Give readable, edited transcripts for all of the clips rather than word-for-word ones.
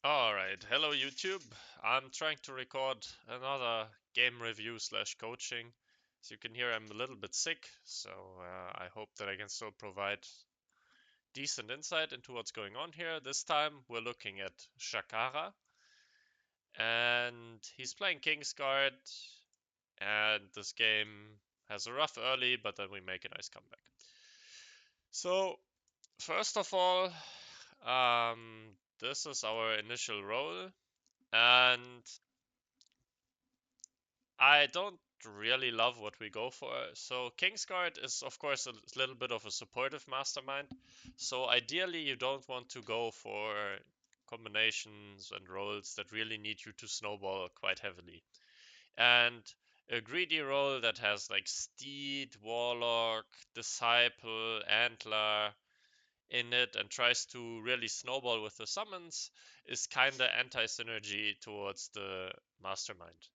Alright, hello YouTube. I'm trying to record another game review slash coaching. As you can hear, I'm a little bit sick, so I hope that I can still provide decent insight into what's going on here. This time we're looking at Shakara, and he's playing Kingsguard, and this game has a rough early, but then we make a nice comeback. So, first of all, this is our initial role, and I don't really love what we go for. So Kingsguard is of course a little bit of a supportive mastermind. So ideally you don't want to go for combinations and roles that really need you to snowball quite heavily. And a greedy role that has like Steed, Warlock, Disciple, Antler in it and tries to really snowball with the summons is kinda anti-synergy towards the mastermind.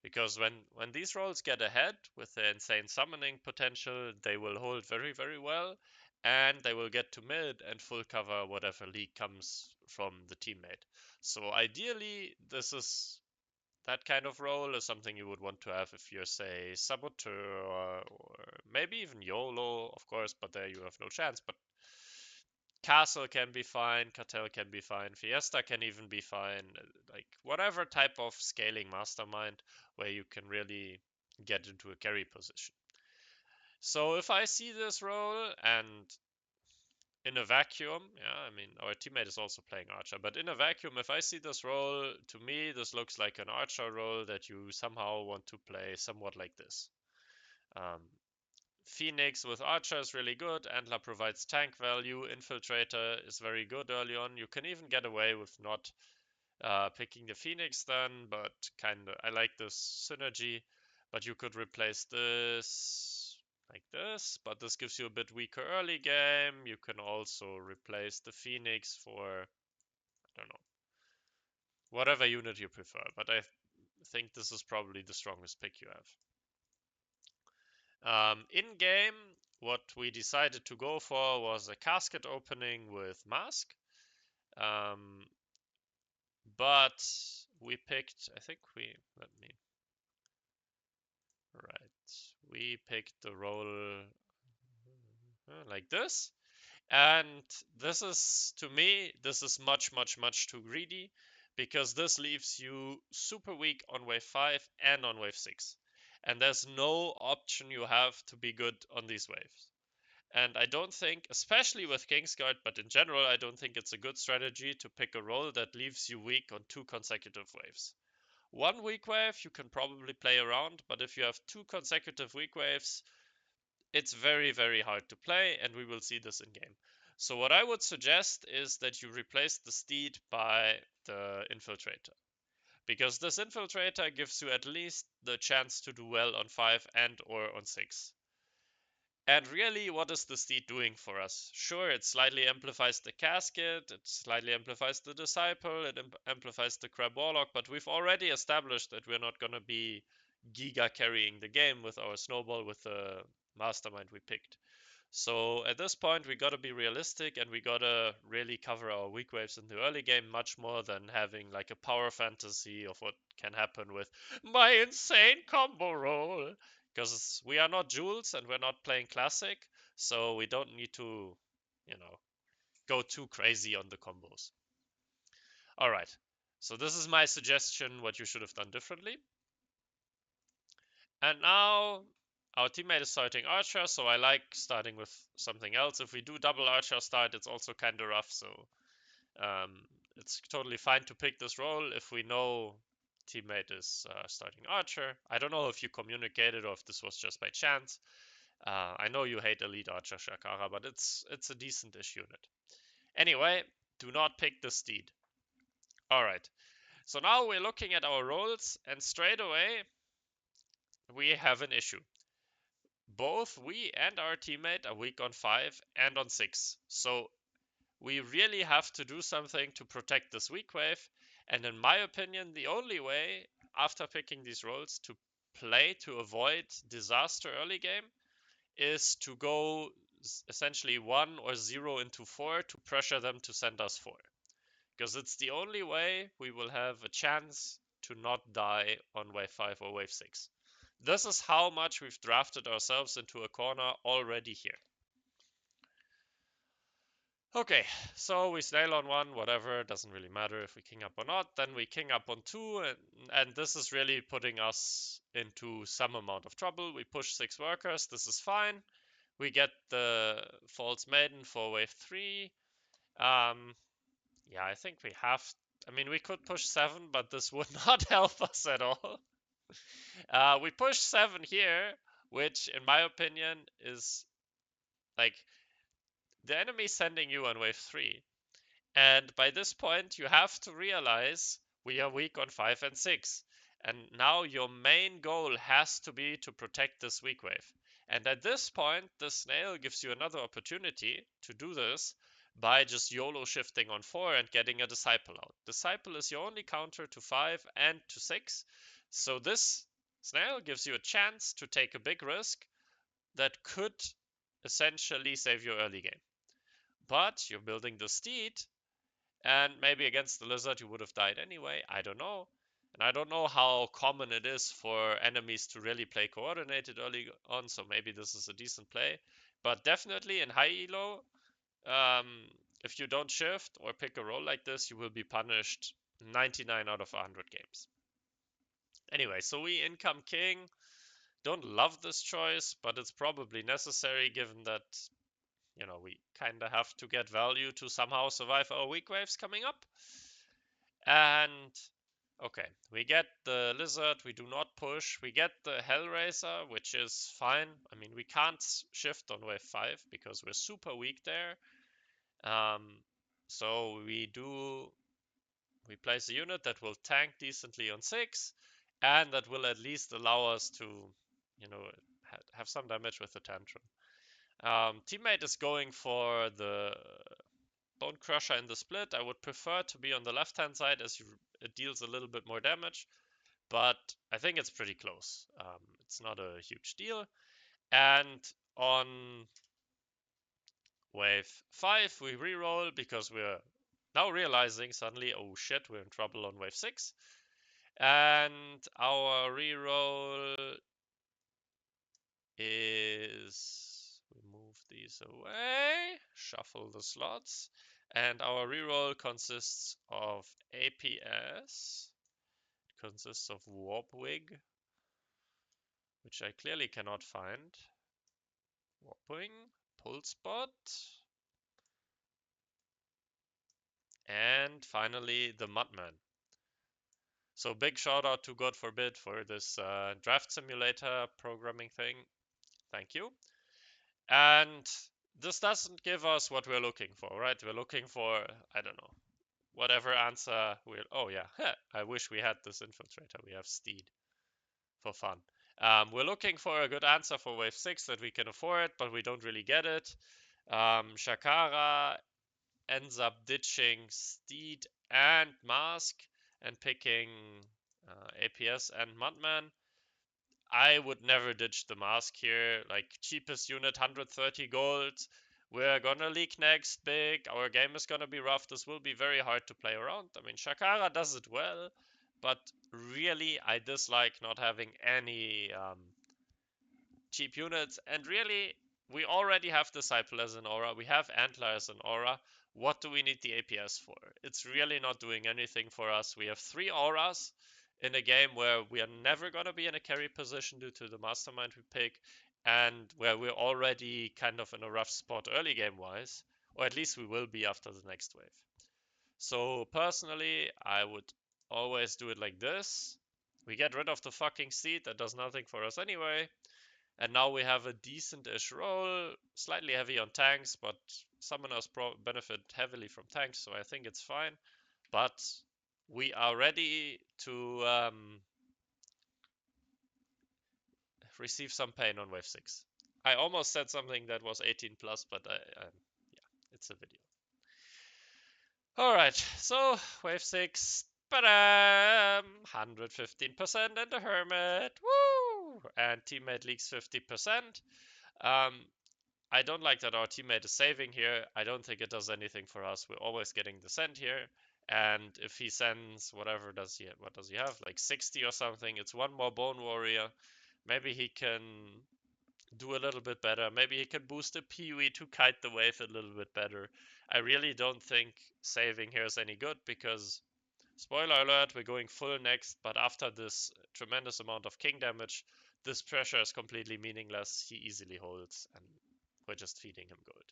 Because when these rolls get ahead with their insane summoning potential, they will hold very, very well, and they will get to mid and full cover whatever league comes from the teammate. So ideally, this is that kind of role is something you would want to have if you're, say, Saboteur or maybe even YOLO, of course, but there you have no chance. But Castle can be fine, Cartel can be fine, Fiesta can even be fine. Like whatever type of scaling mastermind where you can really get into a carry position. So if I see this role and in a vacuum, yeah, I mean our teammate is also playing Archer, but in a vacuum, if I see this role, to me this looks like an Archer role that you somehow want to play somewhat like this. Um, Phoenix with Archer is really good. Antler provides tank value. Infiltrator is very good early on. You can even get away with not picking the Phoenix then, but kind of I like this synergy. But you could replace this like this, but this gives you a bit weaker early game. You can also replace the Phoenix for, I don't know, whatever unit you prefer. But I think this is probably the strongest pick you have. In game, what we decided to go for was a casket opening with mask. Um, but we picked, I think let me, right, we picked the role like this. And this is, to me, this is much, much, much too greedy because this leaves you super weak on wave 5 and on wave 6. And there's no option you have to be good on these waves. And I don't think, especially with Kingsguard, but in general, I don't think it's a good strategy to pick a role that leaves you weak on 2 consecutive waves. One weak wave you can probably play around, but if you have 2 consecutive weak waves, it's very, very hard to play, and we will see this in game. So what I would suggest is that you replace the Steed by the Infiltrator. Because this Infiltrator gives you at least the chance to do well on 5 and or on 6. And really, what is the Steed doing for us? Sure, it slightly amplifies the Casket, it slightly amplifies the Disciple, it amplifies the Crab Warlock, but we've already established that we're not gonna be giga carrying the game with our Snowball with the Mastermind we picked. So at this point, we gotta be realistic and we gotta really cover our weak waves in the early game much more than having like a power fantasy of what can happen with my insane combo roll. Because we are not Jules and we're not playing Classic, so we don't need to, you know, go too crazy on the combos. Alright, so this is my suggestion what you should have done differently. And now our teammate is starting Archer, so I like starting with something else. If we do double Archer start, it's also kind of rough, so it's totally fine to pick this role if we know teammate is starting Archer. I don't know if you communicated or if this was just by chance. I know you hate Elite Archer Shakara, but it's a decent-ish unit. Anyway, do not pick the Steed. Alright, so now we're looking at our roles, and straight away we have an issue. Both we and our teammate are weak on 5 and on 6. So we really have to do something to protect this weak wave. And in my opinion, the only way, after picking these roles, to play to avoid disaster early game is to go essentially 1 or 0 into 4 to pressure them to send us 4. because it's the only way we will have a chance to not die on wave 5 or wave 6. This is how much we've drafted ourselves into a corner already here. Okay, so we snail on 1, whatever, doesn't really matter if we king up or not. Then we king up on 2, and this is really putting us into some amount of trouble. We push 6 workers, this is fine. We get the false maiden for wave 3. Yeah, I think we have. I mean, we could push 7, but this would not help us at all. We push 7 here, which, in my opinion, is like the enemy sending you on wave 3. And by this point, you have to realize we are weak on 5 and 6. And now your main goal has to be to protect this weak wave. And at this point, the snail gives you another opportunity to do this by just YOLO shifting on 4 and getting a disciple out. Disciple is your only counter to 5 and to 6. So this snail gives you a chance to take a big risk that could essentially save your early game. But you're building the steed, and maybe against the lizard you would have died anyway, I don't know. And I don't know how common it is for enemies to really play coordinated early on, so maybe this is a decent play. But definitely in high elo, if you don't shift or pick a role like this, you will be punished 99 out of 100 games. Anyway, so we income king. Don't love this choice, but it's probably necessary given that, you know, we kind of have to get value to somehow survive our weak waves coming up. And okay, we get the lizard, we do not push. We get the Hellraiser, which is fine. I mean, we can't shift on wave 5 because we're super weak there. So we place a unit that will tank decently on 6, and that will at least allow us to, you know, have some damage with the tantrum. Teammate is going for the Bone Crusher in the split. I would prefer to be on the left-hand side as it deals a little bit more damage, but I think it's pretty close. It's not a huge deal. And on wave 5, we reroll because we're now realizing suddenly, oh shit, we're in trouble on wave 6. And our reroll is, we move these away, shuffle the slots, and our reroll consists of APS, it consists of Warp Wig, which I clearly cannot find, Warping, Pull Spot, and finally the Mudman. So big shout out to God Forbid for this draft simulator programming thing. Thank you. And this doesn't give us what we're looking for, right? We're looking for, I don't know, whatever answer we'll... Oh yeah, I wish we had this infiltrator. We have Steed for fun. We're looking for a good answer for wave 6 that we can afford, but we don't really get it. Shakara ends up ditching Steed and Mask and picking APS and Mudman. I would never ditch the Mask here. Like, cheapest unit, 130 gold. We're gonna leak next big. Our game is gonna be rough. This will be very hard to play around. I mean, Shakara does it well, but really, I dislike not having any cheap units. And really, we already have Disciple as an aura. We have Antler as an aura. What do we need the APS for? It's really not doing anything for us. We have 3 auras in a game where we are never going to be in a carry position due to the mastermind we pick, and where we're already kind of in a rough spot early game wise, or at least we will be after the next wave. So personally, I would always do it like this. We get rid of the fucking seed that does nothing for us anyway. And now we have a decent-ish roll, slightly heavy on tanks, but summoners benefit heavily from tanks, so I think it's fine. But we are ready to receive some pain on wave 6. I almost said something that was 18 plus, but yeah, it's a video. Alright, so wave 6, 115% and a hermit, woo! And teammate leaks 50%. I don't like that our teammate is saving here. I don't think it does anything for us. We're always getting the send here. And if he sends whatever does he what does he have, like 60 or something, it's one more Bone Warrior. Maybe he can do a little bit better. Maybe he can boost a Peewee to kite the wave a little bit better. I really don't think saving here is any good because, spoiler alert, we're going full next, but after this tremendous amount of king damage, this pressure is completely meaningless. He easily holds, and we're just feeding him gold.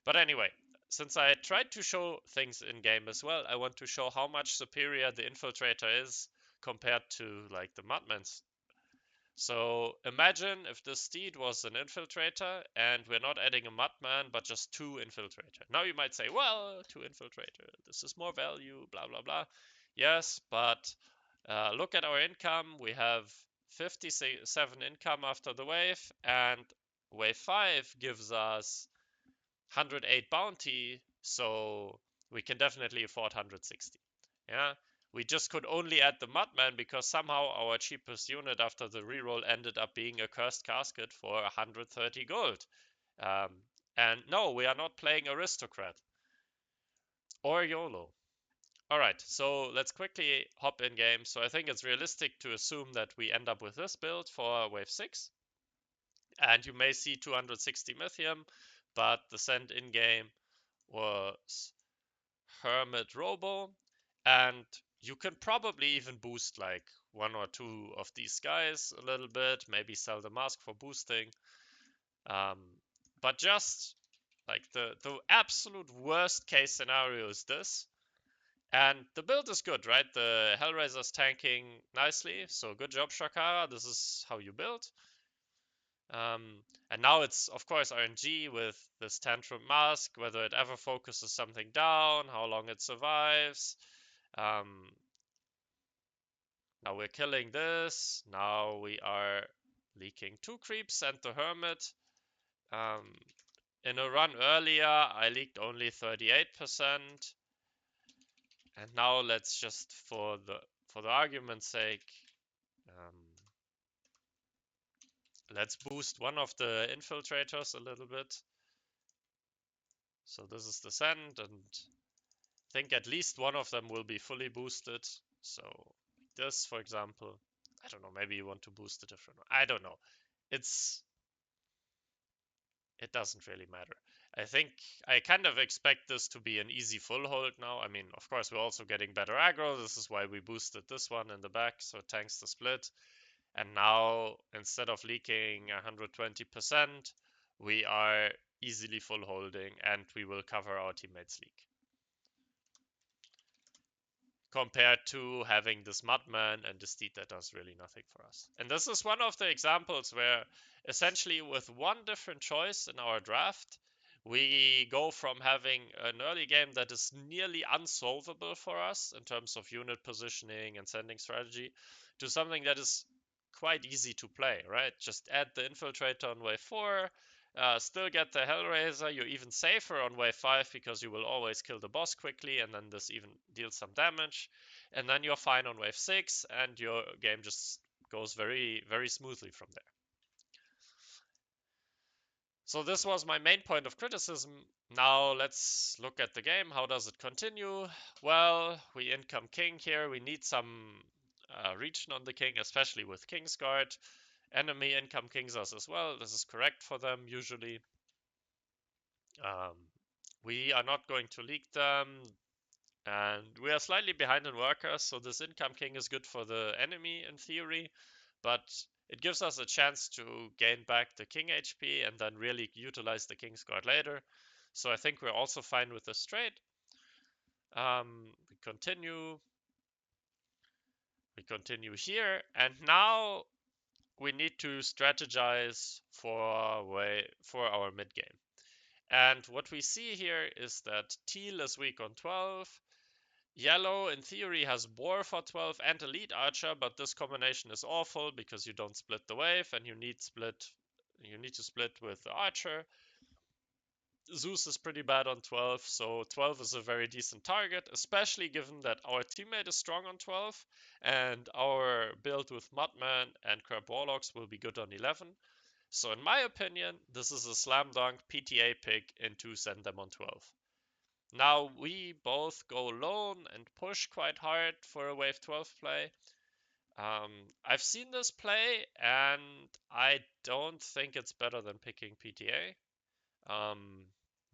But anyway, since I tried to show things in game as well, I want to show how much superior the Infiltrator is compared to like the Mudman's. So imagine if this steed was an Infiltrator and we're not adding a Mudman but just two Infiltrator. Now you might say, well, two Infiltrator, this is more value, blah blah blah. Yes, but look at our income. We have 57 income after the wave, and wave 5 gives us 108 bounty, so we can definitely afford 160. Yeah, we just could only add the Mudman because somehow our cheapest unit after the reroll ended up being a cursed casket for 130 gold. Um, and no, we are not playing aristocrat or YOLO. Alright, so let's quickly hop in game. So I think it's realistic to assume that we end up with this build for wave 6. And you may see 260 Mythium, but the send in game was Hermit Robo, and you can probably even boost like one or two of these guys a little bit, maybe sell the mask for boosting. But just like the absolute worst case scenario is this. And the build is good, right? The Hellraiser's tanking nicely, so good job, Shakara. This is how you build. And now it's, of course, RNG with this Tantrum Mask, whether it ever focuses something down, how long it survives. Now we're killing this. Now we are leaking 2 creeps and the Hermit. In a run earlier, I leaked only 38%. And now let's just, for the argument's sake, let's boost one of the infiltrators a little bit. So this is the send, and I think at least one of them will be fully boosted. So this, for example, I don't know, maybe you want to boost a different one. I don't know. It doesn't really matter. I think I kind of expect this to be an easy full hold now. I mean, of course, we're also getting better aggro. This is why we boosted this one in the back, so it tanks the split. And now, instead of leaking 120%, we are easily full holding, and we will cover our teammates' leak. Compared to having this Mudman and this steed that does really nothing for us. And this is one of the examples where essentially with one different choice in our draft, we go from having an early game that is nearly unsolvable for us in terms of unit positioning and sending strategy to something that is quite easy to play, right? Just add the Infiltrator on wave 4, still get the Hellraiser. You're even safer on wave 5 because you will always kill the boss quickly, and then this even deals some damage. And then you're fine on wave 6, and your game just goes very, very smoothly from there. So this was my main point of criticism. Now let's look at the game. How does it continue? Well, we income king here. We need some region on the king, especially with Kingsguard. Enemy income kings us as well. This is correct for them usually. We are not going to leak them, and we are slightly behind in workers, so this income king is good for the enemy in theory, but it gives us a chance to gain back the king HP and then really utilize the Kingsguard later. So I think we're also fine with this trade. We continue here, and now we need to strategize for our mid game. And what we see here is that teal is weak on 12. Yellow, in theory, has Boar for 12 and Elite Archer, but this combination is awful because you don't split the wave and you need to split with the Archer. Zeus is pretty bad on 12, so 12 is a very decent target, especially given that our teammate is strong on 12, and our build with Mudman and Curb Warlocks will be good on 11. So in my opinion, this is a slam dunk PTA pick into send them on 12. Now we both go lone and push quite hard for a wave 12 play. I've seen this play, and I don't think it's better than picking PTA.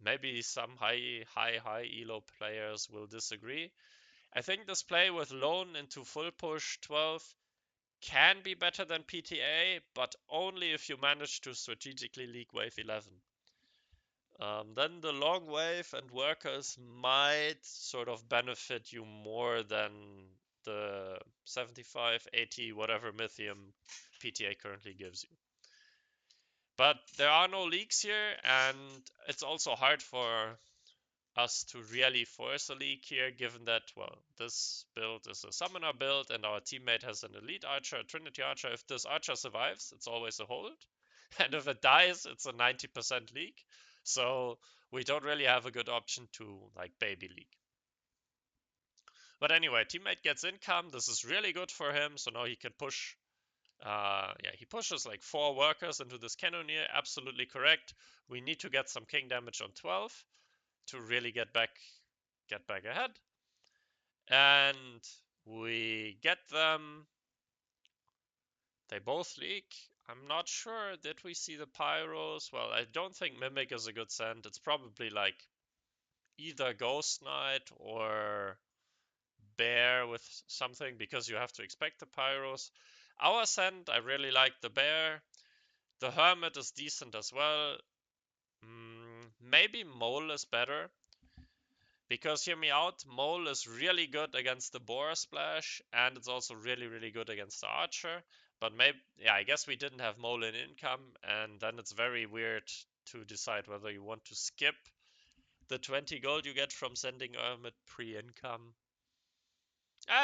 Maybe some high elo players will disagree. I think this play with lone into full push 12 can be better than PTA, but only if you manage to strategically leak wave 11. Then the long wave and workers might sort of benefit you more than the 75, 80, whatever Mythium PTA currently gives you. But there are no leaks here, and it's also hard for us to really force a leak here, given that, well, this build is a summoner build and our teammate has an elite archer, a trinity archer. If this archer survives, it's always a hold. And if it dies, it's a 90% leak. So we don't really have a good option to, like, baby leak. But anyway, teammate gets income. This is really good for him. So now he can push. Yeah, he pushes like 4 workers into this cannoneer. Absolutely correct. We need to get some king damage on 12 to really get back ahead. And we get them. They both leak. I'm not sure. Did we see the pyros? Well, I don't think Mimic is a good send. It's probably like either Ghost Knight or Bear with something, because you have to expect the pyros. Our send, I really like the Bear. The Hermit is decent as well. Maybe Mole is better. Because hear me out, Mole is really good against the Boar Splash, and it's also really good against the Archer. But maybe, yeah, I guess we didn't have Mole in income, and then it's very weird to decide whether you want to skip the 20 gold you get from sending Hermit pre-income.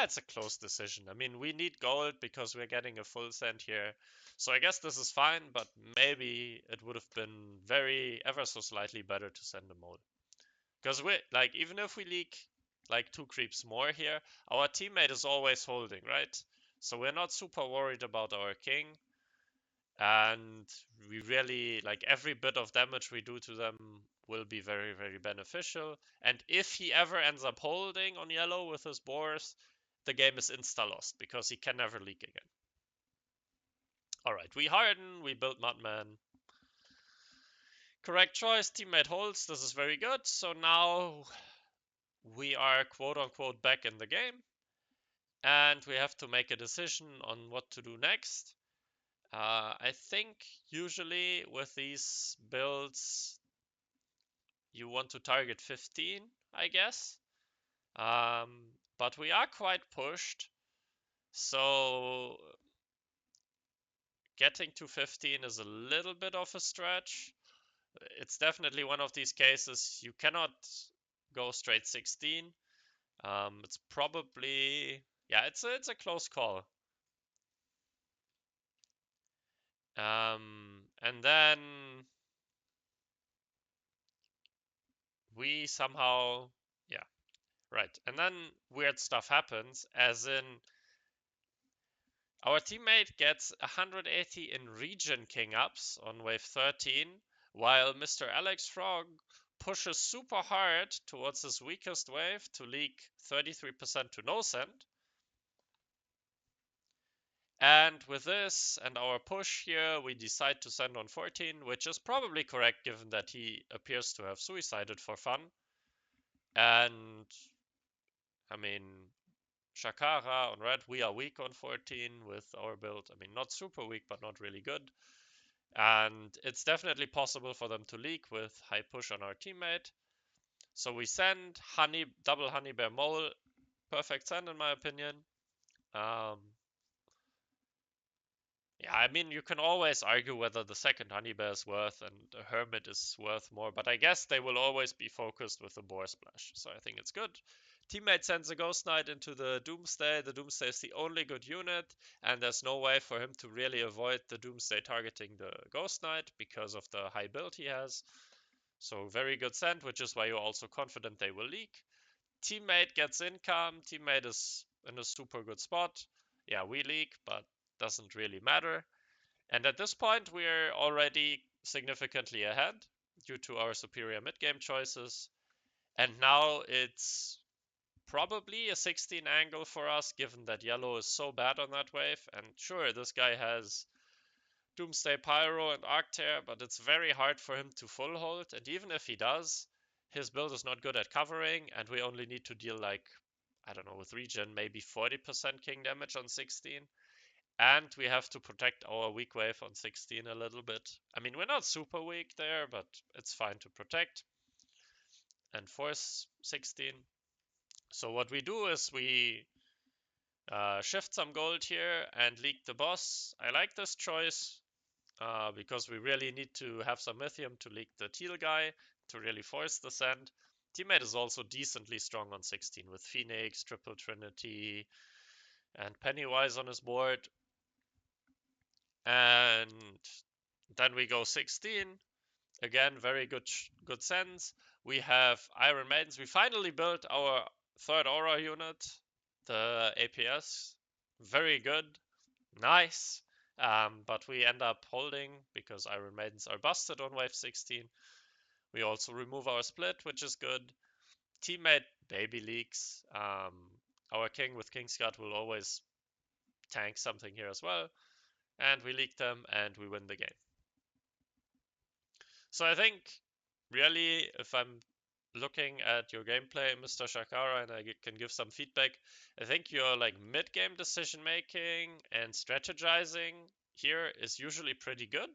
It's a close decision. I mean, we need gold because we're getting a full send here. So I guess this is fine, but maybe it would have been ever so slightly better to send a Mole. Because we like, even if we leak like 2 creeps more here, our teammate is always holding, right? So we're not super worried about our king. And we really, like, every bit of damage we do to them will be very beneficial. And if he ever ends up holding on yellow with his boars, the game is insta-lost because he can never leak again. Alright, we harden, we build Mudman. Correct choice, teammate holds, this is very good. So now we are quote-unquote back in the game, and we have to make a decision on what to do next. I think usually with these builds, you want to target 15, I guess. But we are quite pushed, so getting to 15 is a little bit of a stretch. It's definitely one of these cases you cannot go straight 16. It's probably, yeah, it's a close call. And then we somehow, yeah, right. And then weird stuff happens, as in our teammate gets 180 in region king ups on wave 13, while Mr. Alex Frog pushes super hard towards his weakest wave to leak 33% to no send. And with this and our push here, we decide to send on 14, which is probably correct given that he appears to have suicided for fun. And, I mean, Shakara on red, we are weak on 14 with our build. I mean, not super weak, but not really good. And it's definitely possible for them to leak with high push on our teammate. So we send double honey bear mole. Perfect send in my opinion. Yeah, I mean, you can always argue whether the second honey bear is worth and the hermit is worth more, but I guess they will always be focused with the boar splash. So I think it's good. Teammate sends a Ghost Knight into the Doomsday. The Doomsday is the only good unit, and there's no way for him to really avoid the Doomsday targeting the Ghost Knight because of the high build he has. So very good send, which is why you're also confident they will leak. Teammate gets income. Teammate is in a super good spot. Yeah, we leak, but doesn't really matter. And at this point, we're already significantly ahead due to our superior mid-game choices. And now it's probably a 16 angle for us, given that yellow is so bad on that wave. And sure, this guy has Doomsday Pyro and Arctear, but it's very hard for him to full hold. And even if he does, his build is not good at covering, and we only need to deal like, I don't know, with regen, maybe 40% king damage on 16. And we have to protect our weak wave on 16 a little bit. I mean, we're not super weak there, but it's fine to protect and force 16. So what we do is we shift some gold here and leak the boss. I like this choice because we really need to have some lithium to leak the teal guy to really force the send. Teammate is also decently strong on 16 with Phoenix, Triple Trinity, and Pennywise on his board. And then we go 16. Again, very good sense. We have Iron Maidens. We finally built our third aura unit, the APS. Very good. Nice. But we end up holding because Iron Maidens are busted on wave 16. We also remove our split, which is good. Teammate baby leaks. Our king with Kingsguard will always tank something here as well. And we leak them and we win the game. So I think really, if I'm looking at your gameplay, Mr. Shakara, and I can give some feedback, I think your like mid-game decision making and strategizing here is usually pretty good.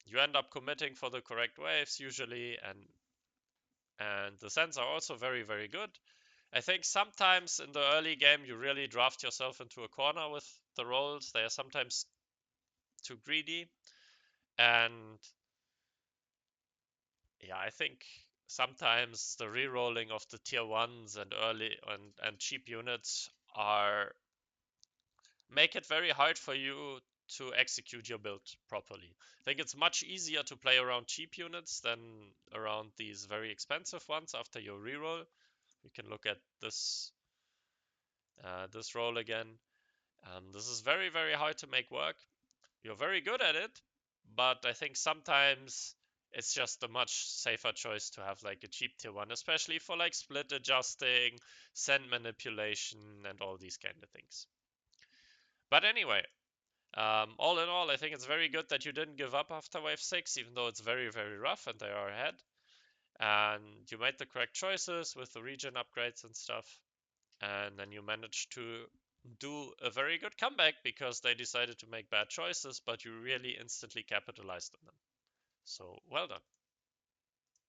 You end up committing for the correct waves usually, and the sends are also very good. I think sometimes in the early game you really draft yourself into a corner with the rolls. They are sometimes too greedy, and yeah, I think sometimes the re-rolling of the tier ones and early and cheap units are make it very hard for you to execute your build properly. I think it's much easier to play around cheap units than around these very expensive ones after your reroll. We can look at this roll again. This is very hard to make work. You're very good at it, but I think sometimes it's just a much safer choice to have like a cheap tier one, especially for like split adjusting, send manipulation, and all these kind of things. But anyway, all in all, I think it's very good that you didn't give up after wave 6, even though it's very rough and they are ahead. And you made the correct choices with the regen upgrades and stuff. And then you managed to do a very good comeback because they decided to make bad choices, but you really instantly capitalized on them. So well done.